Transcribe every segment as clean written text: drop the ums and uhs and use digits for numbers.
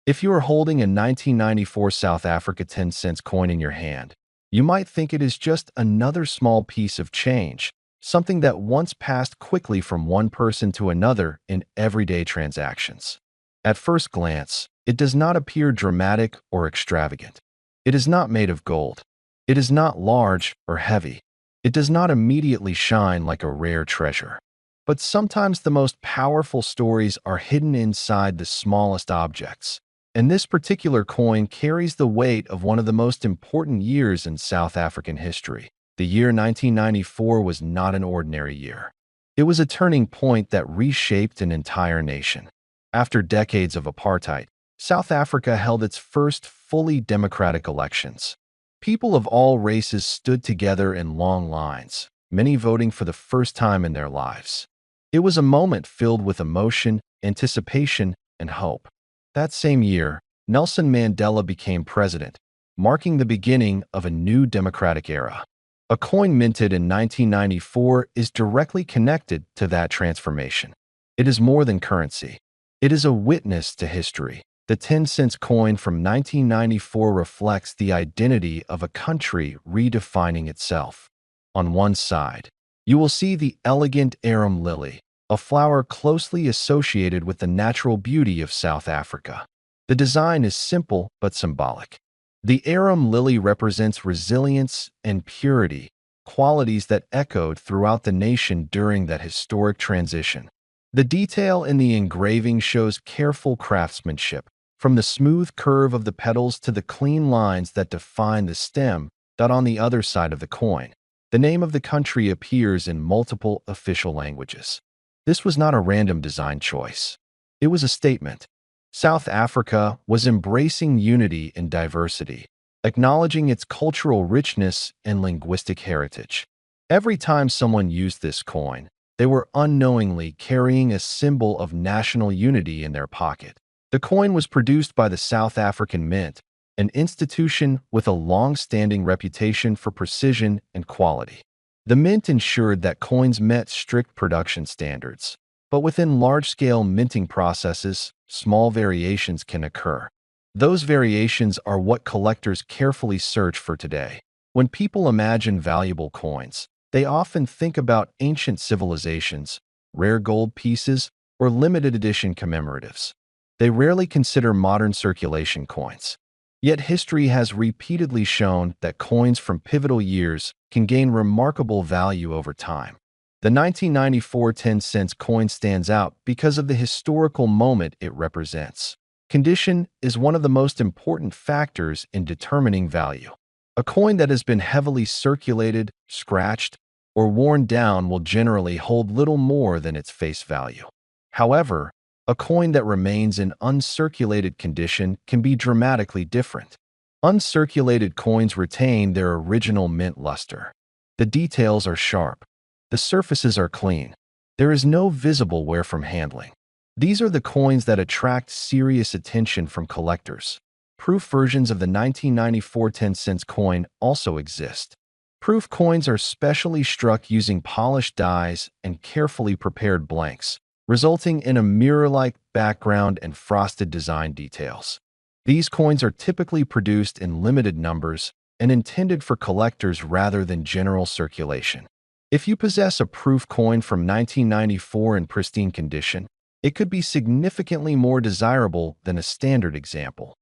If you are holding a 1994 South Africa 10 cents coin in your hand, you might think it is just another small piece of change, something that once passed quickly from one person to another in everyday transactions. At first glance, it does not appear dramatic or extravagant. It is not made of gold. It is not large or heavy. It does not immediately shine like a rare treasure. But sometimes the most powerful stories are hidden inside the smallest objects. And this particular coin carries the weight of one of the most important years in South African history. The year 1994 was not an ordinary year. It was a turning point that reshaped an entire nation. After decades of apartheid, South Africa held its first fully democratic elections. People of all races stood together in long lines, many voting for the first time in their lives. It was a moment filled with emotion, anticipation, and hope. That same year, Nelson Mandela became president, marking the beginning of a new democratic era. A coin minted in 1994 is directly connected to that transformation. It is more than currency. It is a witness to history. The 10 cents coin from 1994 reflects the identity of a country redefining itself. On one side, you will see the elegant arum lily, a flower closely associated with the natural beauty of South Africa. The design is simple but symbolic. The arum lily represents resilience and purity, qualities that echoed throughout the nation during that historic transition. The detail in the engraving shows careful craftsmanship, from the smooth curve of the petals to the clean lines that define the stem. On the other side of the coin, the name of the country appears in multiple official languages. This was not a random design choice. It was a statement. South Africa was embracing unity in diversity, acknowledging its cultural richness and linguistic heritage. Every time someone used this coin, they were unknowingly carrying a symbol of national unity in their pocket. The coin was produced by the South African Mint, an institution with a long-standing reputation for precision and quality. The mint ensured that coins met strict production standards, but within large-scale minting processes, small variations can occur. Those variations are what collectors carefully search for today. When people imagine valuable coins, they often think about ancient civilizations, rare gold pieces, or limited edition commemoratives. They rarely consider modern circulation coins. Yet history has repeatedly shown that coins from pivotal years can gain remarkable value over time. The 1994 10 cents coin stands out because of the historical moment it represents. Condition is one of the most important factors in determining value. A coin that has been heavily circulated, scratched, or worn down will generally hold little more than its face value. However, a coin that remains in uncirculated condition can be dramatically different. Uncirculated coins retain their original mint luster. The details are sharp. The surfaces are clean. There is no visible wear from handling. These are the coins that attract serious attention from collectors. Proof versions of the 1994 10 cents coin also exist. Proof coins are specially struck using polished dies and carefully prepared blanks, resulting in a mirror-like background and frosted design details. These coins are typically produced in limited numbers and intended for collectors rather than general circulation. If you possess a proof coin from 1994 in pristine condition, it could be significantly more desirable than a standard example.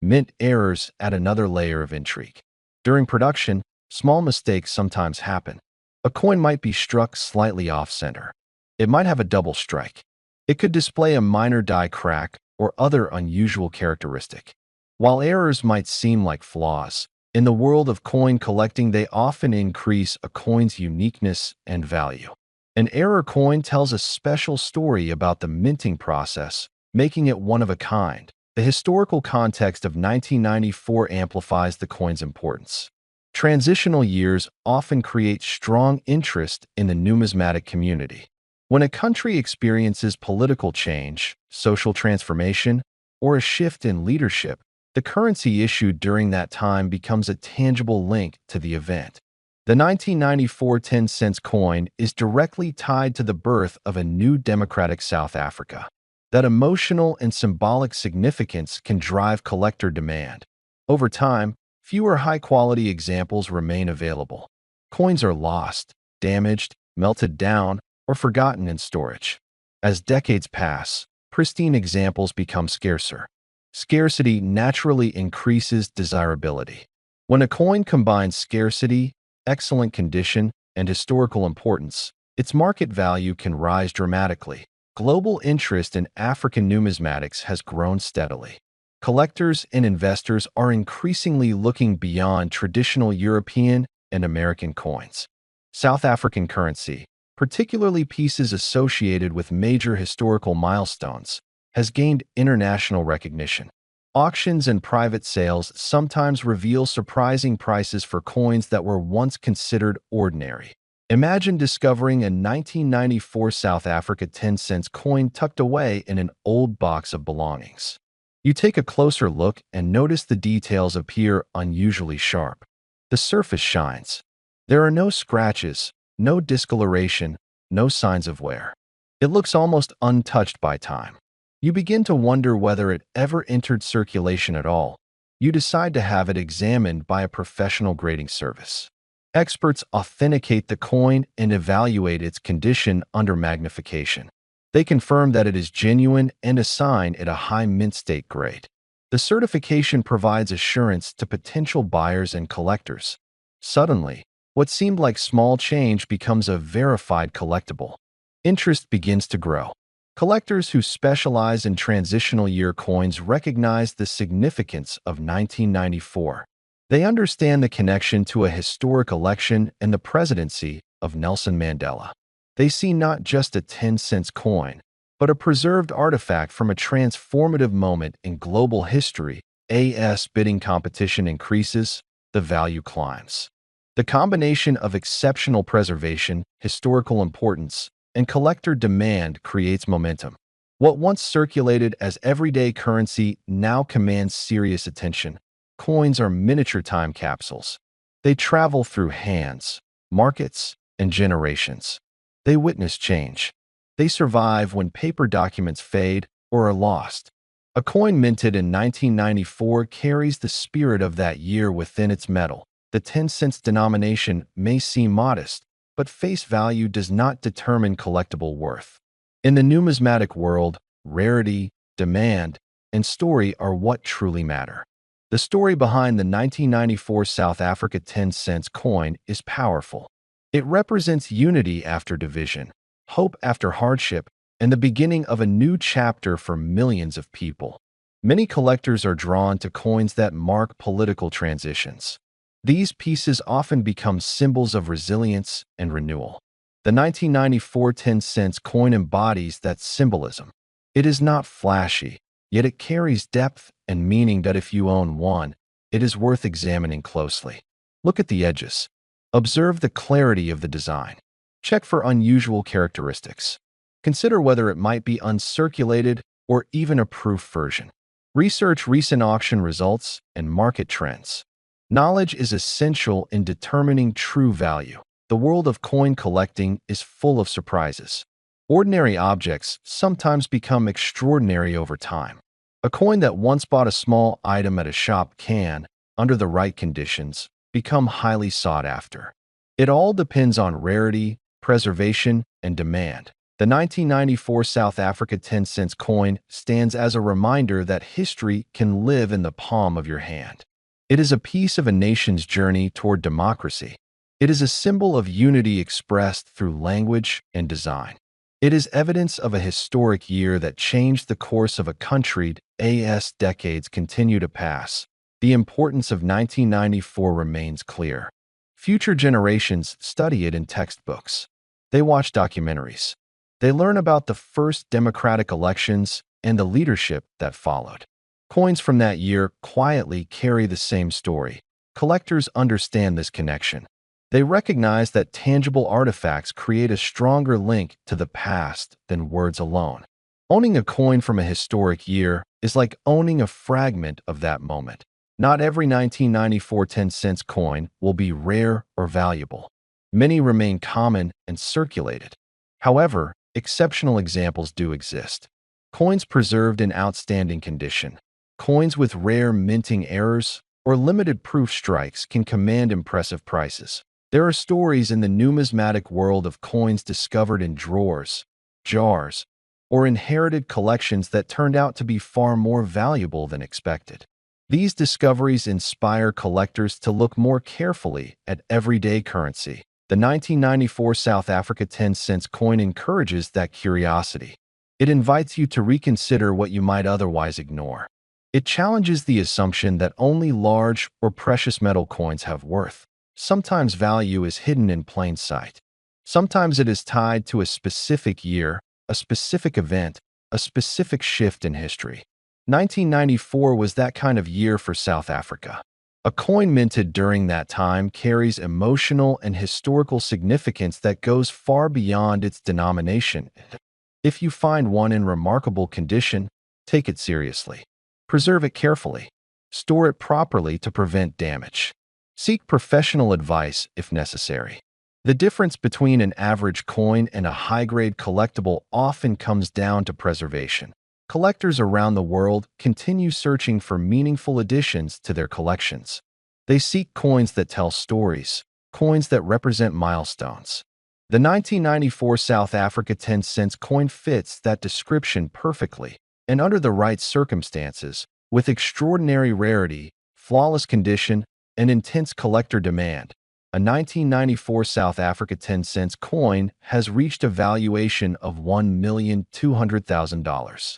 Mint errors add another layer of intrigue. During production, small mistakes sometimes happen. A coin might be struck slightly off-center. It might have a double strike. It could display a minor die crack or other unusual characteristic. While errors might seem like flaws, in the world of coin collecting they often increase a coin's uniqueness and value. An error coin tells a special story about the minting process, making it one of a kind. The historical context of 1994 amplifies the coin's importance. Transitional years often create strong interest in the numismatic community. When a country experiences political change, social transformation, or a shift in leadership, the currency issued during that time becomes a tangible link to the event. The 1994 10 cents coin is directly tied to the birth of a new democratic South Africa. That emotional and symbolic significance can drive collector demand. Over time, fewer high-quality examples remain available. Coins are lost, damaged, melted down, or forgotten in storage. As decades pass, pristine examples become scarcer. Scarcity naturally increases desirability. When a coin combines scarcity, excellent condition, and historical importance, its market value can rise dramatically. Global interest in African numismatics has grown steadily. Collectors and investors are increasingly looking beyond traditional European and American coins. South African currency, particularly pieces associated with major historical milestones, has gained international recognition. Auctions and private sales sometimes reveal surprising prices for coins that were once considered ordinary. Imagine discovering a 1994 South Africa 10-cent coin tucked away in an old box of belongings. You take a closer look and notice the details appear unusually sharp. The surface shines. There are no scratches, no discoloration, no signs of wear. It looks almost untouched by time. You begin to wonder whether it ever entered circulation at all. You decide to have it examined by a professional grading service. Experts authenticate the coin and evaluate its condition under magnification. They confirm that it is genuine and assign it a high mint state grade. The certification provides assurance to potential buyers and collectors. Suddenly, what seemed like small change becomes a verified collectible. Interest begins to grow. Collectors who specialize in transitional year coins recognize the significance of 1994. They understand the connection to a historic election and the presidency of Nelson Mandela. They see not just a 10-cent coin, but a preserved artifact from a transformative moment in global history. As bidding competition increases, the value climbs. The combination of exceptional preservation, historical importance, and collector demand creates momentum. What once circulated as everyday currency now commands serious attention. Coins are miniature time capsules. They travel through hands, markets, and generations. They witness change. They survive when paper documents fade or are lost. A coin minted in 1994 carries the spirit of that year within its metal. The 10-cent denomination may seem modest, but face value does not determine collectible worth. In the numismatic world, rarity, demand, and story are what truly matter. The story behind the 1994 South Africa 10-cent coin is powerful. It represents unity after division, hope after hardship, and the beginning of a new chapter for millions of people. Many collectors are drawn to coins that mark political transitions. These pieces often become symbols of resilience and renewal. The 1994 10-cent coin embodies that symbolism. It is not flashy, yet it carries depth and meaning that if you own one, it is worth examining closely. Look at the edges. Observe the clarity of the design. Check for unusual characteristics. Consider whether it might be uncirculated or even a proof version. Research recent auction results and market trends. Knowledge is essential in determining true value. The world of coin collecting is full of surprises. Ordinary objects sometimes become extraordinary over time. A coin that once bought a small item at a shop can, under the right conditions, become highly sought after. It all depends on rarity, preservation, and demand. The 1994 South Africa 10-cent coin stands as a reminder that history can live in the palm of your hand. It is a piece of a nation's journey toward democracy. It is a symbol of unity expressed through language and design. It is evidence of a historic year that changed the course of a country. As decades continue to pass, the importance of 1994 remains clear. Future generations study it in textbooks. They watch documentaries. They learn about the first democratic elections and the leadership that followed. Coins from that year quietly carry the same story. Collectors understand this connection. They recognize that tangible artifacts create a stronger link to the past than words alone. Owning a coin from a historic year is like owning a fragment of that moment. Not every 1994 10-cent coin will be rare or valuable. Many remain common and circulated. However, exceptional examples do exist. Coins preserved in outstanding condition. Coins with rare minting errors or limited proof strikes can command impressive prices. There are stories in the numismatic world of coins discovered in drawers, jars, or inherited collections that turned out to be far more valuable than expected. These discoveries inspire collectors to look more carefully at everyday currency. The 1994 South Africa 10-cent coin encourages that curiosity. It invites you to reconsider what you might otherwise ignore. It challenges the assumption that only large or precious metal coins have worth. Sometimes value is hidden in plain sight. Sometimes it is tied to a specific year, a specific event, a specific shift in history. 1994 was that kind of year for South Africa. A coin minted during that time carries emotional and historical significance that goes far beyond its denomination. If you find one in remarkable condition, take it seriously. Preserve it carefully. Store it properly to prevent damage. Seek professional advice if necessary. The difference between an average coin and a high-grade collectible often comes down to preservation. Collectors around the world continue searching for meaningful additions to their collections. They seek coins that tell stories, coins that represent milestones. The 1994 South Africa 10-cent coin fits that description perfectly, and under the right circumstances, with extraordinary rarity, flawless condition, and intense collector demand, a 1994 South Africa 10-cent coin has reached a valuation of $1,200,000.